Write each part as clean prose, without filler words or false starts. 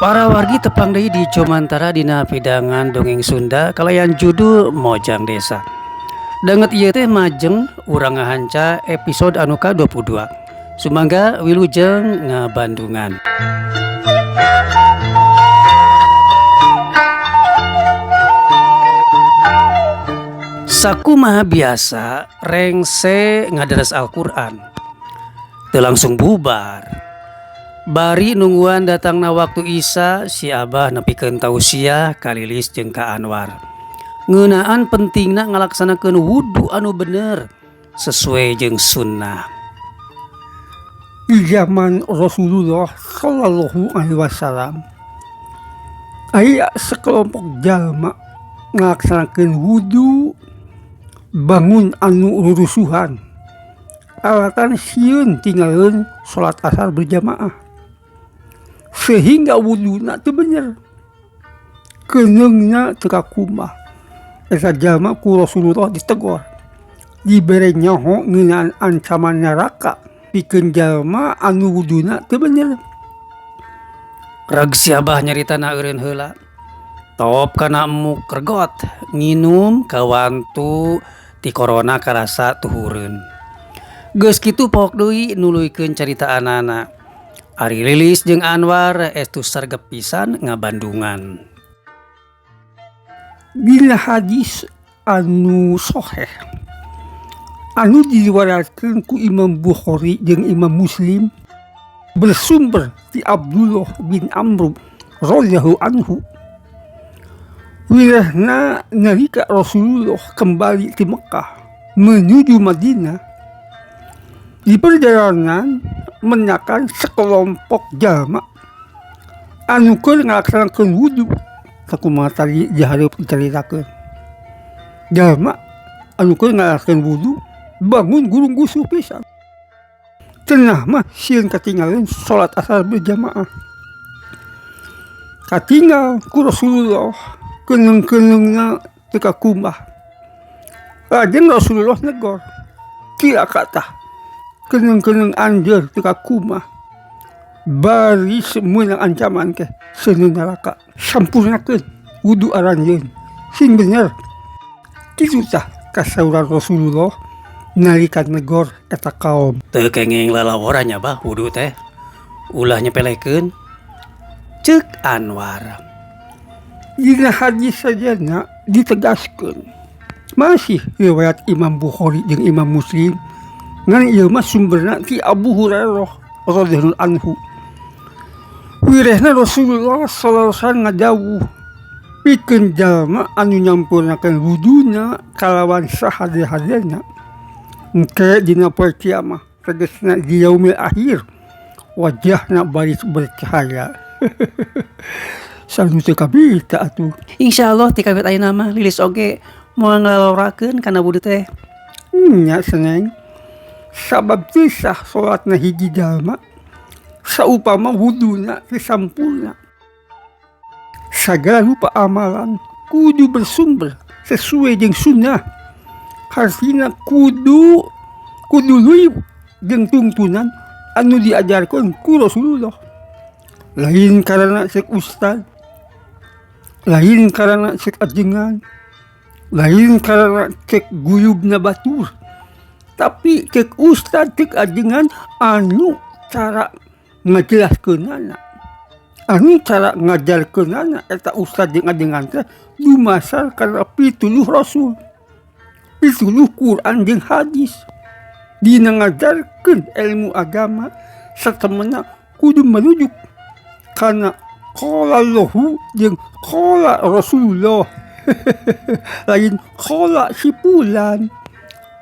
Para wargi tepang deui di Jomantara dina pidangan dongeng Sunda kalayan judul Mojang Desa. Danget ieu teh majeng urang ngahanca episode anu ka-22. Sumangga wilujeng ngabandungan. Sakumaha biasa rengse ngadares Al-Qur'an. Teu langsung bubar. Bari nungguan datangna waktu Isya, si Abah nepikeun tausiah ka Lilis jeung ka Anwar. Ngeunaan pentingna ngalaksanakeun wudu anu bener sesuai jeung sunnah. Di zaman Rasulullah Shallallahu Alaihi Wasallam, aya sekelompok jalma ngalaksanakeun wudu bangun anu rurusuhan. Alatan sieun tinggalin sholat asar berjamaah. Sehingga wuduna teu bener. Keneungna teu kakumah. Eta jalma ku Rasulullah ditegor. Dibere nyaho ngeunaan ancaman neraka pikeun jalma anu wuduna teu bener. Reg si Abah nyaritana eureun heula. Top kana emu kergot nginum kawantu ti corona karasa tuhureun. Geus kitu pok deui nuluykeun carita anana. Ari Lilis jeung Anwar estu sargep pisan ngabandungan. Dina hadis anu sahih anu diriwayatkeun ku Imam Bukhari jeung Imam Muslim bersumber ti Abdullah bin Amr radhiyallahu anhu. Wirahna nalika Rasulullah kembali ke Mekah menuju Madinah, di perjalanan menyakan sekelompok jalma anu keur ngalaksanakeun wudu. Sakumaha tadi dihareup dicaritakeun. Jalma anu keur ngalaksanakeun wudu bangun gurung gusuh pisan. Cenah mah sieun katinggalin salat asar berjamaah. Katinggal ku Rasulullah keneung-keneungna teu kakumbah. Lajeng Rasulullah negor, kira kata keneung-keneung anjeun teu kakumah. Bari semeunang ancaman teh seuneu neraka. Sampurnakeun wudu aranjeun sing bener. Kitu tah kasauran Rasulullah nalika negor eta kaum. Teu kenging lalaworan nya Bah wudu teh. Ulah nyepelekeun. Ceuk Anwar. Dina hadis sajana ditegaskeun. Masih riwayat Imam Bukhari jeung Imam Muslim. Ngan ieu mah sumberna ti Abu Hurairah radhiyallahu anhu. Wirehna Rasulullah sallallahu alaihi wasallam ngadawuh, pikeun jalma anu nyampurnakeun wuduna kalawan sahade-hadena engke dina poe kiamah tegasna di yaumil akhir wajahna bari bercahaya. Sanu teu kabita atuh. Insyaallah ti kabit ayeuna mah Lilis oge moal ngalalorakeun kana wudu teh. Nya seneng. Sabab teu sah salatna hiji jalma saupama wuduna teu sampurna. Sagala rupa amalan kudu bersumber sesuai jeung sunnah. Hartina kudu leuwih jeung tuntunan anu diajarkeun ku Rasulullah. Lain karana cek ustad, lain karana cek ajengan, lain karana cek guyubna batur. Tapi cek ustad cek ajengan anu cara ngajelaskeunana, anu cara ngajarkeunana eta ustad jeung ajengan teh dumasar kana pituluh Rasul, pituluh Quran jeung hadis. Dina ngajarkeun ilmu agama satemena kudu merujuk kana qala Allahu jeung qala Rasulullah. Lain qala si fulan.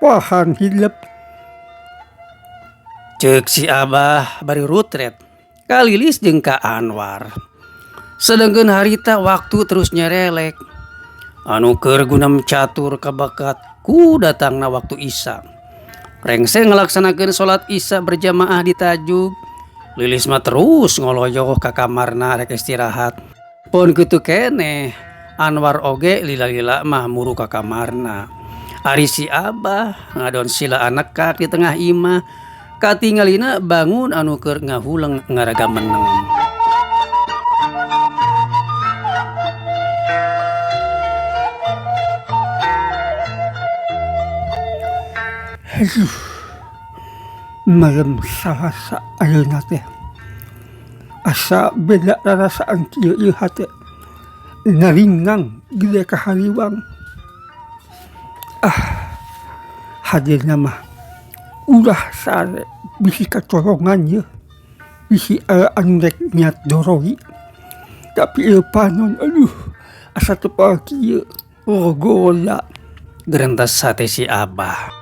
Paham hilep. Ceuk si Abah bari rutret ka Lilis jeung ka Anwar. Sedengkeun harita waktu terus nyerelek. Anu keur gunam catur kabakat ku datangna waktu Isya. Rengse ngalaksanakeun salat Isya berjamaah di tajuk. Lilis mah terus ngoloyoh ka kamarna rek istirahat. Pun kitu keneh Anwar oge lila-lila mah muru ka kamarna. Ari si Abah ngadon sila anekak di tengah imah. Katingalina bangun anu keur ngahulang ngaraga meneng. Aduh, malam Salasa ayeuna teh. Asa beda rasaan kieu ieu hate. Naringang gede kahariwang. Hadirna mah ulah sare bisi kacolongan ye. Bisi anu rek niat doroi. Tapi ieu panon aduh asa teu poal kieu. Gola. Gerentas sate si Abah.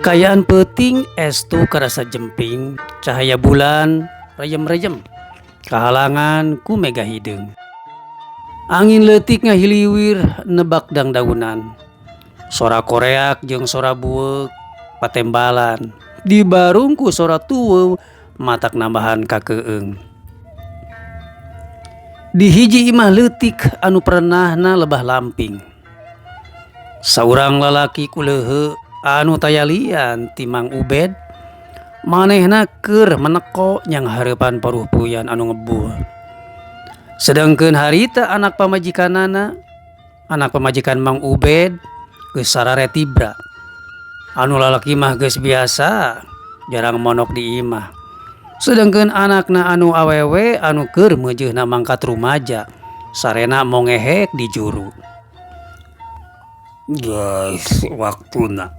Kayaan peuting estu karasa jemping, cahaya bulan reyem-reyem, kahalangan ku mega hideung. Angin leutik ngahiliwir nebak dangdaunan, sora koreak jeung sora bueuk patembalan, dibarung ku sora tuweuh matak nambahan kakeueung. Di hiji imah leutik anu perenahna lebah lamping, saurang lalaki kuleuheu anu tayalian ti Mang Ubed manehna keur meneko nyang hareupan paruh puyan anu ngebuh. Sedengkeun harita anak pamajikanana, anak pamajikan Mang Ubed geus sarare tibra. Anu lalaki mah geus biasa jarang monok di imah. Sedengkeun anakna anu awewe anu keur meujeuhna mangkat rumaja sarena mongehek di juru. Guys, waktuna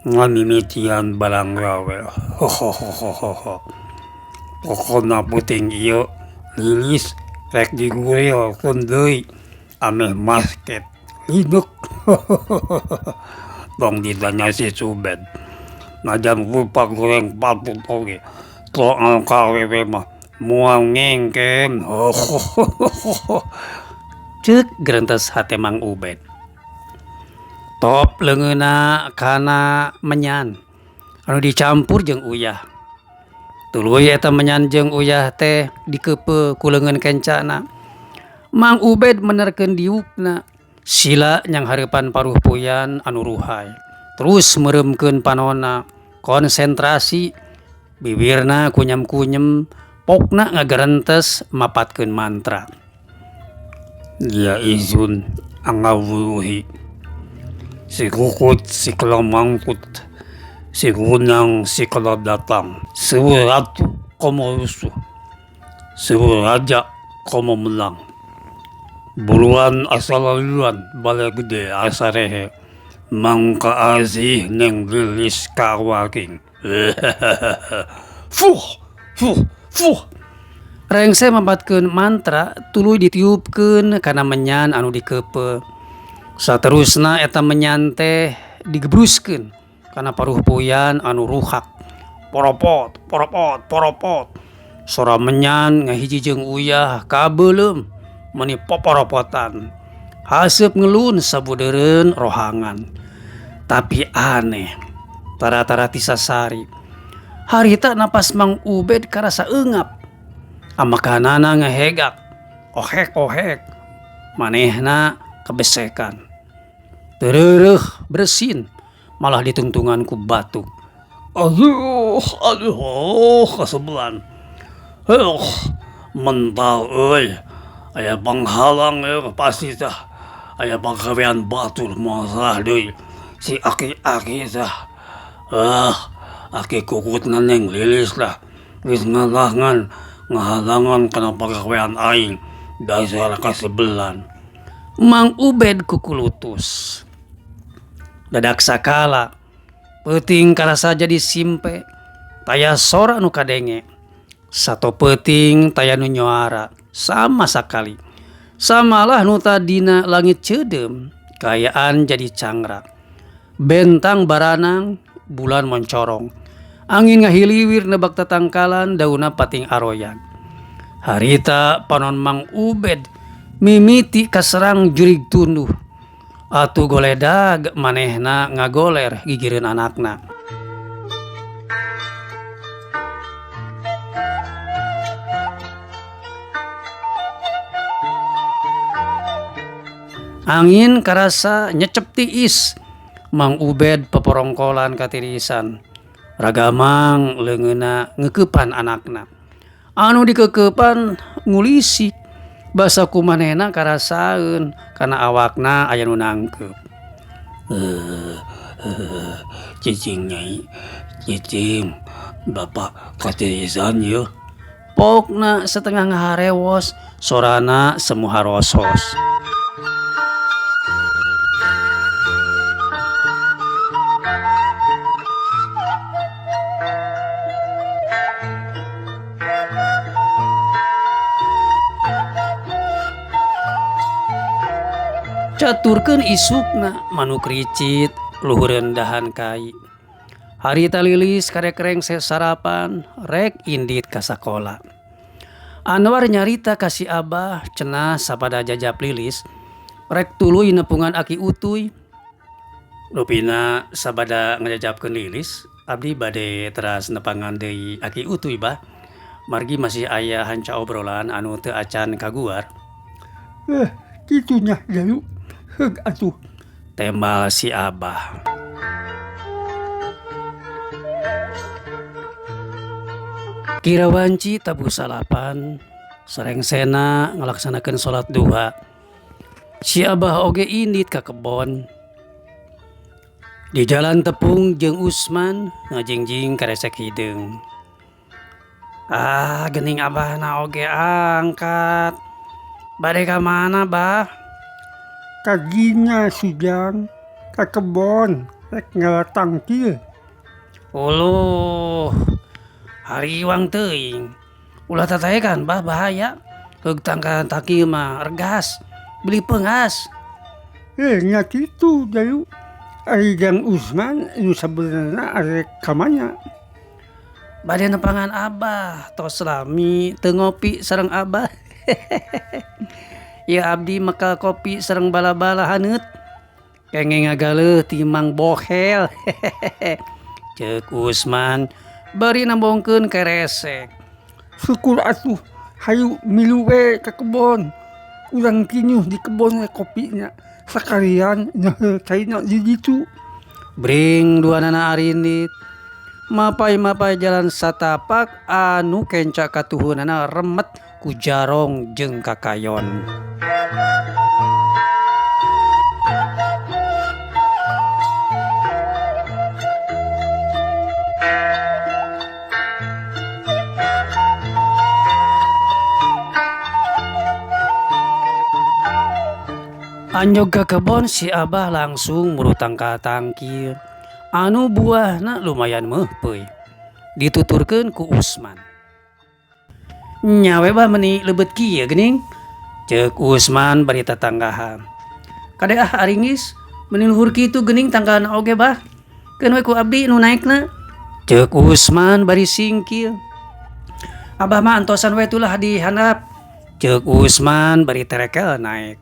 ngamimitian barang gawe. Pokona puting ieu lilis rek diguriokeun deui ameh masket hidup. Tong ditanya si Subed, najan rupa goreng patut oge soal kawewe mah mual ngengken. Ceuk gerentas hate Mang Ubed. Top leungeuna kana menyan anu dicampur jeung uyah. Tuluy eta menyan jeung uyah teh dikeupeu ku leungeun kencana. Mang Ubed menerkeun diukna sila nyang hareupan paruh puyan anu ruhay. Terus meuremkeun panonna, konsentrasi, bibirna kunyem-kunyem, pokna ngagarentes mapatkeun mantra. Ya izun angawuruhi. Si kukut, si kelamangkut, si gunang, si keladatang, si ratu komo rusuh, si raja komo menang. Buruan asalaluan balai gede asarehe, mangka azih neng lilis kawaking. Fuh, fuh, fuh. Rengse mapatkeun mantra tuluy ditiupkeun kana menyan anu dikeupeu. Saterusna eta menyan teh digebruskeun kana paruh puyan anu ruhak. Poropot, poropot, poropot. Sora menyan ngahiji jeung uyah kabeulem meuni poporopotan. Haseup ngelun sabudeureun rohangan. Tapi aneh, tara-tara tisasari. Harita napas Mang Ubed karasa eungap. Amakanana ngahegak. Ohek-ohek. Manehna kebesekan. Tereureuk bersin malah ditungtungan ku batuk. Aduh, kasebelan. Mental euy. Aya panghalang pasti tah. Aya pagawean batur masalah deui. Si aki-aki tah. Aki kukutna neng lilis lah. Geus ngahalangan kana pagawean aing. Dasar kasebelan. Mang Ubed kukulutus. Dadak sakala peuting karasa jadi simpe, taya sora nu kadenge. Sato peuting taya nu nyoara sama sakali. Samalah nu tadina langit ceudem, kayaan jadi cangrak. Bentang baranang, bulan mencorong. Angin ngahiliwir nebak tatangkalan, dauna pating aroyan. Harita panon Mang Ubed mimiti kaserang jurig tunduh. Atuh goledag manehna ngagoler gigireun anakna. Angin karasa nyecep tiis. Mang Ubed peporongkolan katirisan. Ragamang leungeuna ngeukepan anakna. Anu dikekepan ngulisik. Basa kumanehna karasaeun kana awakna aya nu nangkep. Cicing nyai, cicing, bapak katirisan yeuh. Pokna setengah ngaharewos, sorana semu harosos. Caturkeun isukna manuk ricit luhureun dahan kai. Harita Lilis karek rengse sarapan rek indit ka sakola. Anwar nyarita ka si Abah cenah sapada jajab Lilis rek tuluy nepungan Aki Utuy. Rupina sabada ngajajabkeun Lilis abdi bade teras nepangan deui Aki Utuy bah. Margi masih aya hanca obrolan anu teu acan kaguar. Kitunya Jayu. Heug atuh. Tembal si Abah. Kirawanci tabu salapan sarengsena ngalaksanakeun salat duha. Si Abah oge indit ka kebon. Di jalan tepung jeung Usman ngajingjing karesek hideung. Geuning Abahna oge angkat. Bade ka mana, Bah? Kaginya Sujang ka kebon rek ngalatang kieu. Uluh. Hariwang teuing. Ulah tataekan bah bahaya. Heug tangka taki mah regas. Beli peungas. Nya kitu Jayu. Ari Jang Usman nu sabenerna arek ka mana? Bade nepangan Abah, tos lami teu ngopi sareng Abah. Ya abdi maka kopi sareng bala-bala haneut. Kenging ngagaleuh timang bohel. Ceuk Usman bari nambongkeun keresek. Syukur atuh, hayu milu we ka kebon. Urang kinyuh di kebon we kopinya. Sakalian caina di ditu. Bring duanana arindit. Mapai-mapai jalan satapak anu kenca katuhunana remet ku jarong jeung kakayon. Anjog ke kebon si Abah langsung murutang ka tangkir. Anu buahna lumayan meuhpeuy. Dituturkeun ku Usman. Nyawe bah meni leubet kieu geuning. Ceuk Usman bari tatanggahan. Kade aringis meni luhur kitu geuning tanggana oge bah. Keun we ku abdi nu naekna. Ceuk Usman bari singkil. Abah mah antosan we tulah di handap. Ceuk Usman bari terekel naek.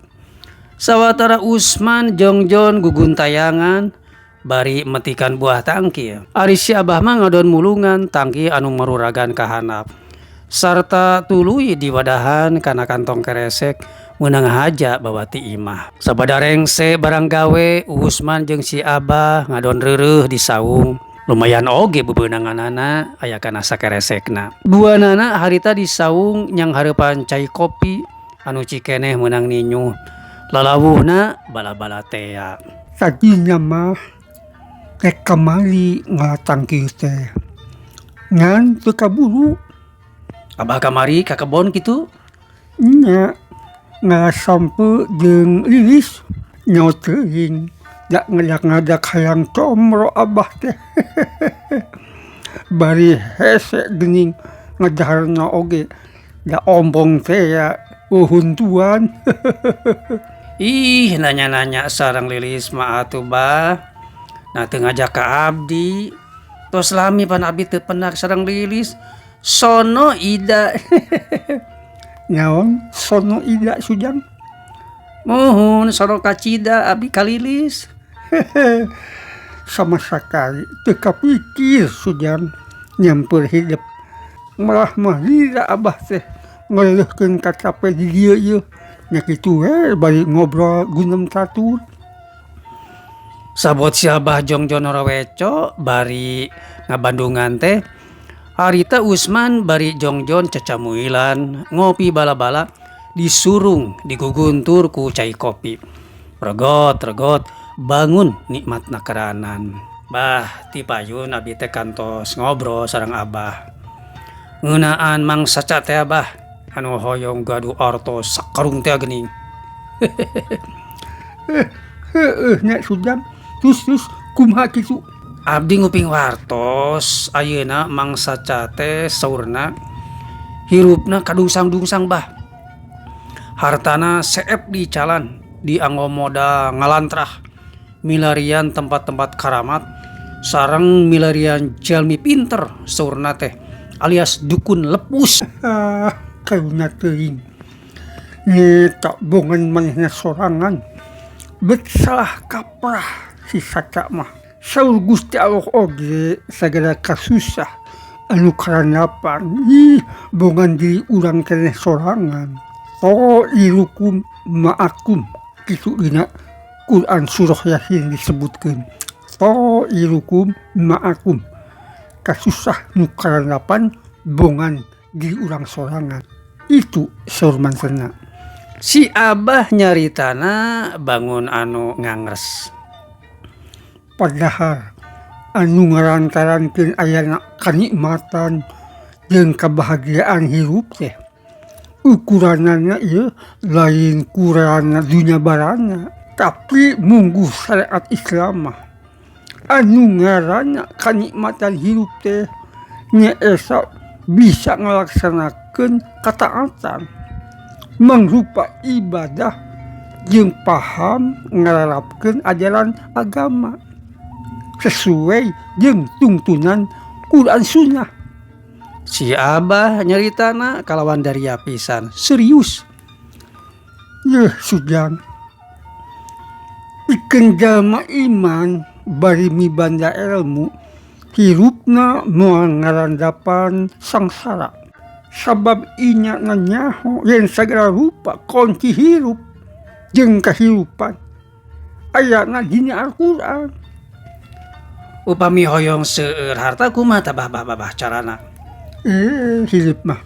Sawatara Usman jongjon gugun tayangan bari metikan buah tangki. Ari si Abah mah ngadon mulungan tangki anu maruragan ka handap. Sarta tuluy diwadahan kana kantong keresek meunang haja bawa ti imah. Sabada rengse barang gawe Usman jeung si Abah ngadon reureuh di saung. Lumayan oge bebeunanganana aya kana sakeresekna. Duanana harita di saung nyang hareupan cai kopi anu cikeneh meunang ninyuh. Lalawuhna bala-bala tea. Tadinya mah rek kamari ngalatang kieu teh. Ngan teu kaburu. Abah kamari ka kebon kitu? Nya ngasampe jeung Lilis nyaho teuing. Da ngadak-ngadak hayang comro Abah teh. Bari hese geuning ngadaharna oge. Da ompong teh ya uhuntuan. Ih, nanya-nanya sareng Lilis mah atuh bah. Nah teu ngajak ka abdi. Tos lami pan abdi teu penak sareng Lilis. Sono Ida. Naon sono Ida Sujang? Muhun sono kacida abdi ka Lilis. Sama sekali teu kapikir Sujang nyamper hidup. Malah mah lila Abah teh ngeleuhkeun kacape di dieu ieu nya kitu bari ngobrol gunam catur. Sabot si Abah Jongjon Raweco bari ngabandungan teh. Harita Usman bari Jongjon cacamuilan ngopi bala-bala disurung diguguntur ku cai kopi. Regot bangun nikmat nakaranan. Bah ti payun abi teh kantos ngobrol sareng Abah. Ngeunaan mangsa teh Abah anu hoyong gaduh artos sakarung teh geuning. Nya Sujam. Terus kumaha kitu? Abdi nguping wartos ayeuna mangsa teh saurna hirupna kadungsang-dungsang bah. Hartana seep di calan dianggo moda ngalantrah milarian tempat-tempat karamat sareng milarian jalmi pinter saurna teh alias dukun lepus. Karunya teuing. Nya tak bongan manehna sorangan. Bet salah kaprah si saca mah. Saur Gusti Allah oge sagala kasusah anu karanapan bongan diri urang keneh sorangan. To irukum ma'akum kitu dina Quran surah Yasin disebutkeun. To irukum ma'akum kasusah nu karanapan bongan diri urang sorangan. Itu saur mansana. Si Abah nyaritana bangun anu ngangres. Padahal anu ngarantarankeun ayana kanikmatan jeung kabahagiaan hirup teh ukuranana ieu lain kurana dunya barana, tapi mungguh syariat Islam mah anu ngaranna kanikmatan hirup teh nyaesa bisa ngalaksanakeun kataatan mangrupa ibadah jeung paham ngararapkeun ajaran agama sesuai jeung tuntunan Quran Sunnah. Si Abah nyaritana kalawan daria pisan serius. Yeuh Sujang. Pikeun jalma iman bari mibanda ilmu hirupna moal ngarandapan sangsara. Sabab inya nyaho yen sagala rupa kunci hirup jeung kahirupan ayana dina Al-Qur'an. Upami hoyong seueur harta kumaha tah bah carana? Hirup mah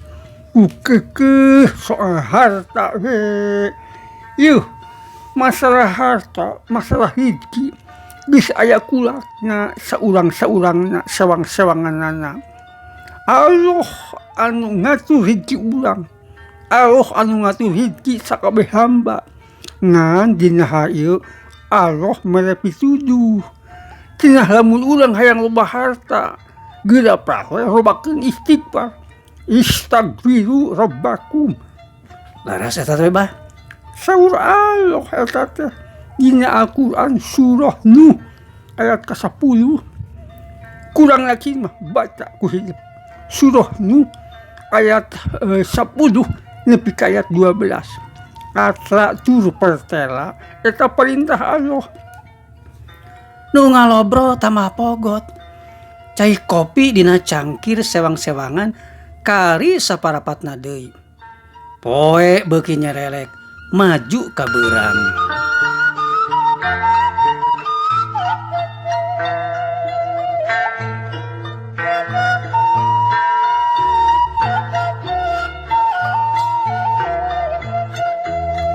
ukeukeut soal harta we. Yuh, masalah harta, masalah rezeki geus aya kulakna saurang-saurangna sawang-sawanganana. Allah anu ngatur rezeki urang. Allah anu ngatur rezeki sakabeh hamba. Ngan dina ieu Allah mere pituduh. Cenah lamun urang hayang loba harta, geura prawe robakeun istighfar. Istaghfiru rabbakum. Laras eta teh bah. Saur Allah eta teh dina Al-Qur'an surah Nuh ayat ke-10. Kurang lagi mah baca ku hidup. Surah Nuh ayat 10 nepi ka ayat 12. Atra tur pertela eta perintah Allah. Nu ngalobro tamah pogot. Cai kopi dina cangkir sewang-sewangan kari saparapatna deui. Poe beuki nyerelek maju ka beurang.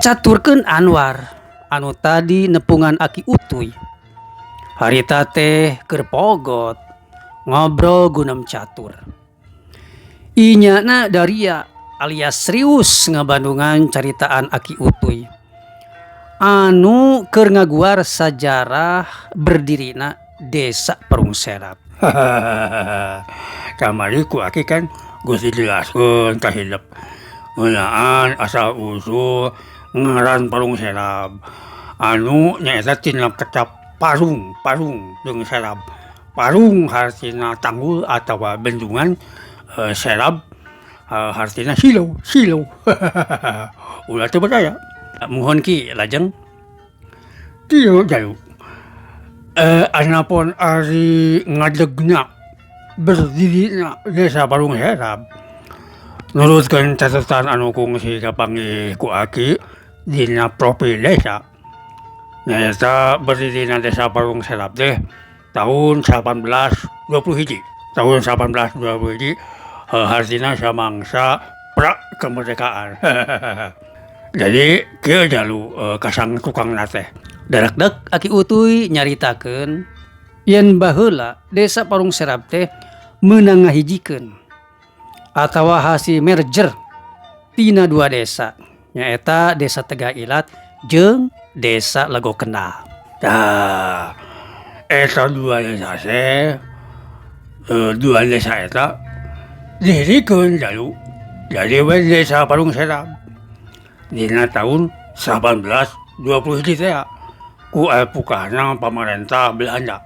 Caturkeun Anwar anu tadi nepungan Aki Utuy. Harita teh keur pogot ngobrol gunam catur. Inyana daria alias serius ngabandungan caritaan Aki Utuy anu keur ngaguar sajarah berdirina Desa Parung Serap. Kamari ku Aki kan geus dijelaskeun ka hidup. Ngeunaan asal usul ngaran Parung Serap. Anu nyaeta tina kecap parung jeung serap. Parung hartina tanggul atawa bendungan, serap hartina silau. Ulah teu berdaya. Muhun ki lajeng. Kieu jalu. Anapun ari ngadegna berdirina Desa Parung Serap. Nurutkeun catatan anu kungsi kapanggih ku Aki dina propi desa. Nyata berdiri di desa Parung Serap teh tahun 1821. Tahun 1821 hartina samangsa pra kemerdekaan. Jadi kieu jalu kasang tukang teh. Darak-dak Aki Utuy nyaritakeun yen baheula desa Parung Serap teh meunang ngahijikeun atawa hasil merger tina dua desa nyaeta desa Tegailat jeung desa Lego Kendal. Tah, eta dua desa eta dirikeun jalu jadi we desa Parung Serap dina tahun 1821 teh ku epukana pamarentah Belanda,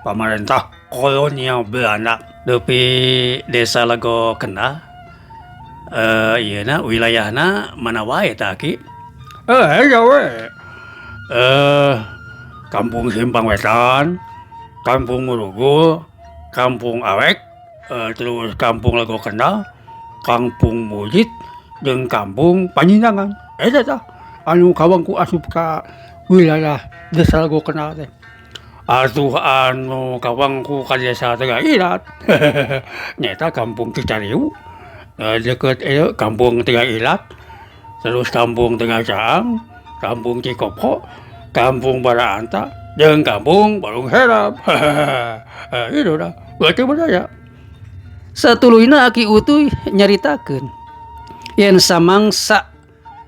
pamarentah kolonial Belanda. Depi desa Lego Kendal ieuna wilayahna mana wae tah Ki? Ya we. Kampung Simpang Wetan, Kampung Murugul, Kampung Awek, terus Kampung Lego Kendal, Kampung Mujid, jeung Kampung Panjinangan. Eta tah anu kawangku asup ka wilayah desa Lego Kendal teh. Atuh anu kawangku ka desa Tegailat. Nyata Kampung Cicariu, deket Kampung Tegailat, terus Kampung Tengah Caang, Kampung Cikopo, Kampung Baraanta, jeung Kampung Parung Serap. Itu dah, berarti budaya. Satuluyna Aki Utuy nyaritakeun yen samangsa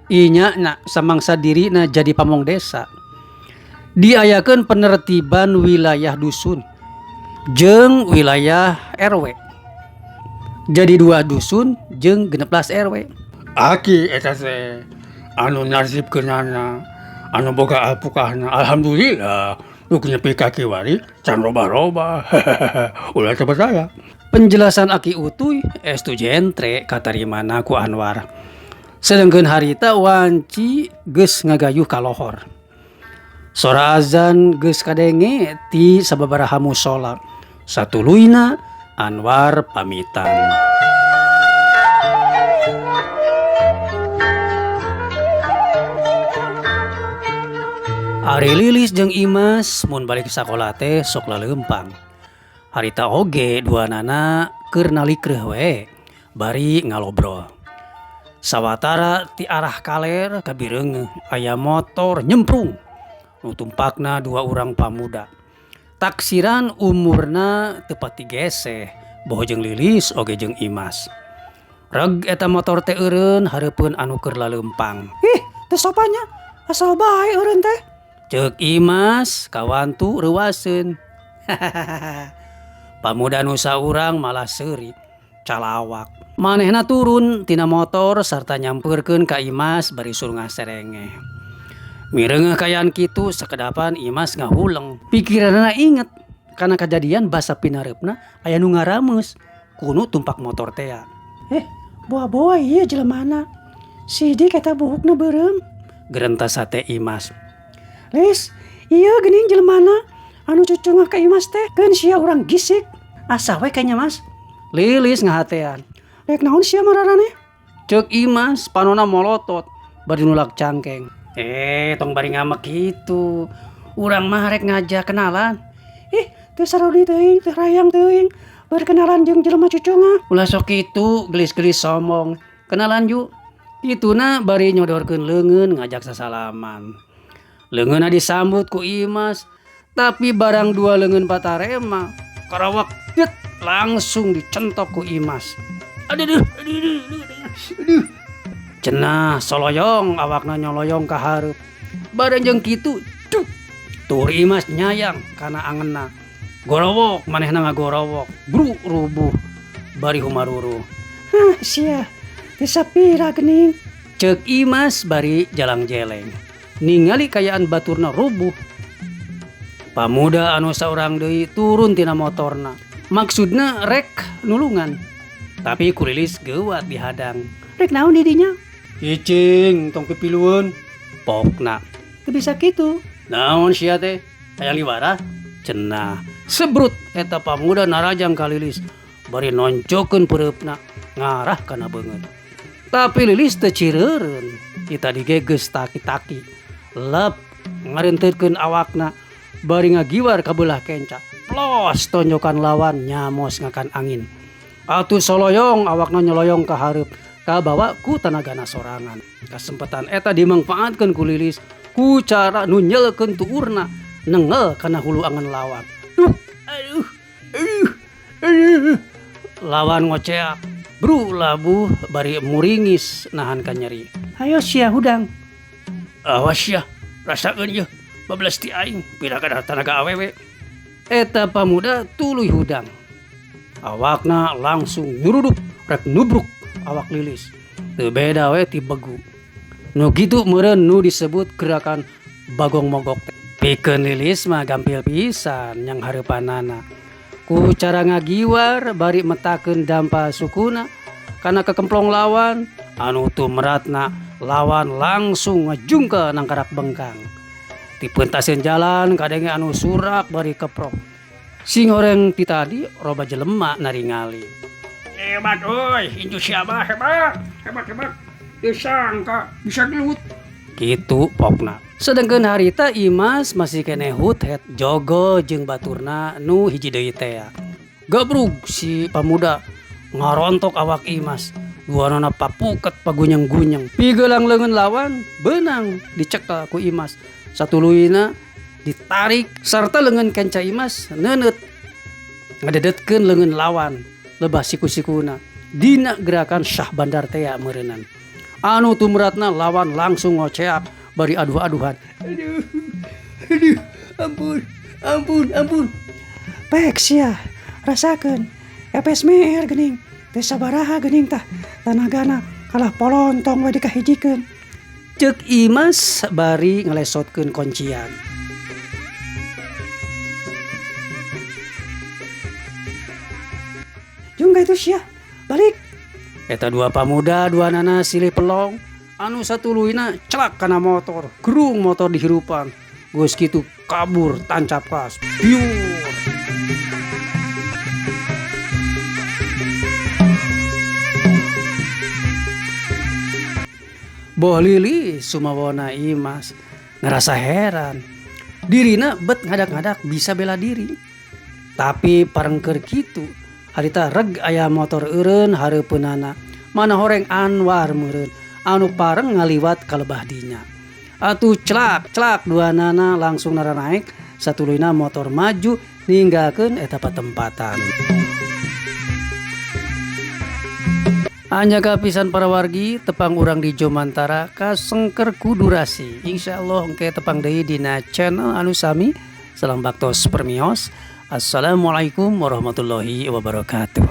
inyana samangsa dirina jadi pamong desa diayakeun penertiban wilayah dusun jeung wilayah RW. Jadi 2 dusun jeung 16 RW. Aki eta teh anu nasibkeunana anu boga alpukahna alhamdulillah nu nyepi ka kiwari can roba-roba. Ulah teu percaya. Penjelasan Aki Utuy estu jentre katarimana ku Anwar. Sedengkeun harita wanci geus ngagayuh ka lohor. Sora azan geus kadenge ti sababaraha mushola. Satuluyna Anwar pamitan. Ari Lilis jeung Imas mun balik sakola teh sok laleumpang. Harita oge duanana keur nalikreuh we bari ngalobrol. Sawatara ti arah kaler ka Bireungeuh aya motor nyemprung nu tumpakna 2 urang pamuda. Taksiran umurna teu pati geseh boh jeung Lilis oge jeung Imas. Reg eta motor teh eureun hareupeun anu keur laleumpang. Ih, teu sopanya, asal bae eureun teh. Ceuk Imas kawantu reuaseun. Pamuda nu saurang malah seuri, calawak. Manehna turun tina motor sarta nyampeurkeun ka Imas bari suruh ngaserenge. Mireungeuh kayaan kitu sakedapan Imas ngahuleng. Pikiranna inget kana kejadian basa pinareupna aya nu ngarameus kuno tumpak motor teh. Boa-boa ieu jelemana. Sidik eta buhukna beureum. Gerentas sate Imas. Lis, ieu geuning jelemana anu cucungah ka Imas teh keun sia urang gisik. Asa we kanya Mas. Lilis ngahatean. Rek naon sia mararane? Ceuk Imas panonna molotot bari nulak cangkeng. Tong bari ngamek kitu. Urang mah rek ngajak kenalan. Teu sarodi teuing, teu rayang teuing. Berkenalan jeung jelema cucungah. Ulah sok kitu gelis-gelis somong. Kenalan ju. Kituna bari nyodorkeun leungeun ngajak sasalaman. Leungeunna disambut ku Imas, tapi barang 2 leungeun patarema karawak tet langsung dicentok ku Imas. Aduh. Cenah soloyong awakna nyoloyong ka hareup. Barenjeng kitu, tur Imas nyayang kana angeunna. Gorowok manehna ngagorowok, bru rubuh bari humaruru. Sia, teu sapira geuning. Ceuk Imas bari jalang jeleng. Ningali kayaan baturna rubuh. Pamuda anu saurang deui turun tina motorna. Maksudna rek nulungan. Tapi ku Lilis geuwat dihadang. Rek naon di dinya? Icing tong pipilueun. Pokna. Teu bisa kitu. Naon sia teh? Hayang liwara? Cenah. Sebrut eta pamuda narajang ka Lilis. Bari noncokeun peureupna ngarah kana beungeut. Tapi Lilis teu cireureun. kita digeges taki-taki lep ngarenteutkeun awakna bari ngagiwar ka beulah kenca plos tonjokan lawan nyamos ngakan angin atuh soloyong awakna nyoloyong ka hareup ka bawa ku tanagana sorangan kasempatan eta dimangpaatkeun ku Lilis ku cara nu nyeleukeun tuurna nengel kana hulu angan lawan aduh lawan ngoceak bru labuh bari muringis nahan ka nyeri hayo sia hudang awas ya rasakeun ye bablas ti aing pira kada tanaga awewe eta pamuda tuluy hudang awakna langsung nyuruduk rek nubruk awak Lilis teu beda we ti begu nu kitu meureun nu disebut gerakan bagong mogok pikeun Lilis mah gampil pisan nyang hareupanana ku cara ngagiwar bari metakeun dampa sukuna kana kekemplong lawan anu tumratna lawan langsung ngajungkeun nang karak bengkang ti peuntaseun jalan kadenge anu surak bari keprok sing oreng ti tadi roba jelema naringali hebat euy incu siapa hebat teu sangka bisa gelut kitu pokna sedengkeun harita Imas masih keneh hut-het jogo jeung baturna nu hiji deui teh gabrug si pamuda ngarontok awak Imas duanana papuket pagunyang-gunyang pigelang leungeun lawan beunang dicekel ku Imas satuluyna ditarik sarta leungeun kenca Imas neuneut ngadedetkeun leungeun lawan lebah siku-sikuna dina gerakan Syah Bandar teh meureunnan anu tumratna lawan langsung ngoceak bari aduh-aduhan ampun pek sia rasakeun epes meer geuning teu sabaraha geuning tah tanagana kalah polontong we dikahijikeun ceuk Imas bari ngelesotkeun kuncian jungga itu sia balik eta dua pamuda dua nana silih pelong anu satuluyna celak kana motor gerung motor dihirupan geus kitu kabur tancap kas biur Boh Lilis sumawona Imas ngerasa heran dirina bet ngadak-ngadak bisa bela diri tapi parengker kitu harita reg aya motor eureun hareupeunana mana horeng Anwar meureun anu pareng ngaliwat ka lebah dinya atuh celak dua nana langsung nara naik satuluyna motor maju ninggalkeun eta patempatan hanya kapisan para wargi tepang urang di Jomantara kasengker ku durasi insyaallah engke tepang deui dina channel anu sami salam baktos permios assalamualaikum warahmatullahi wabarakatuh.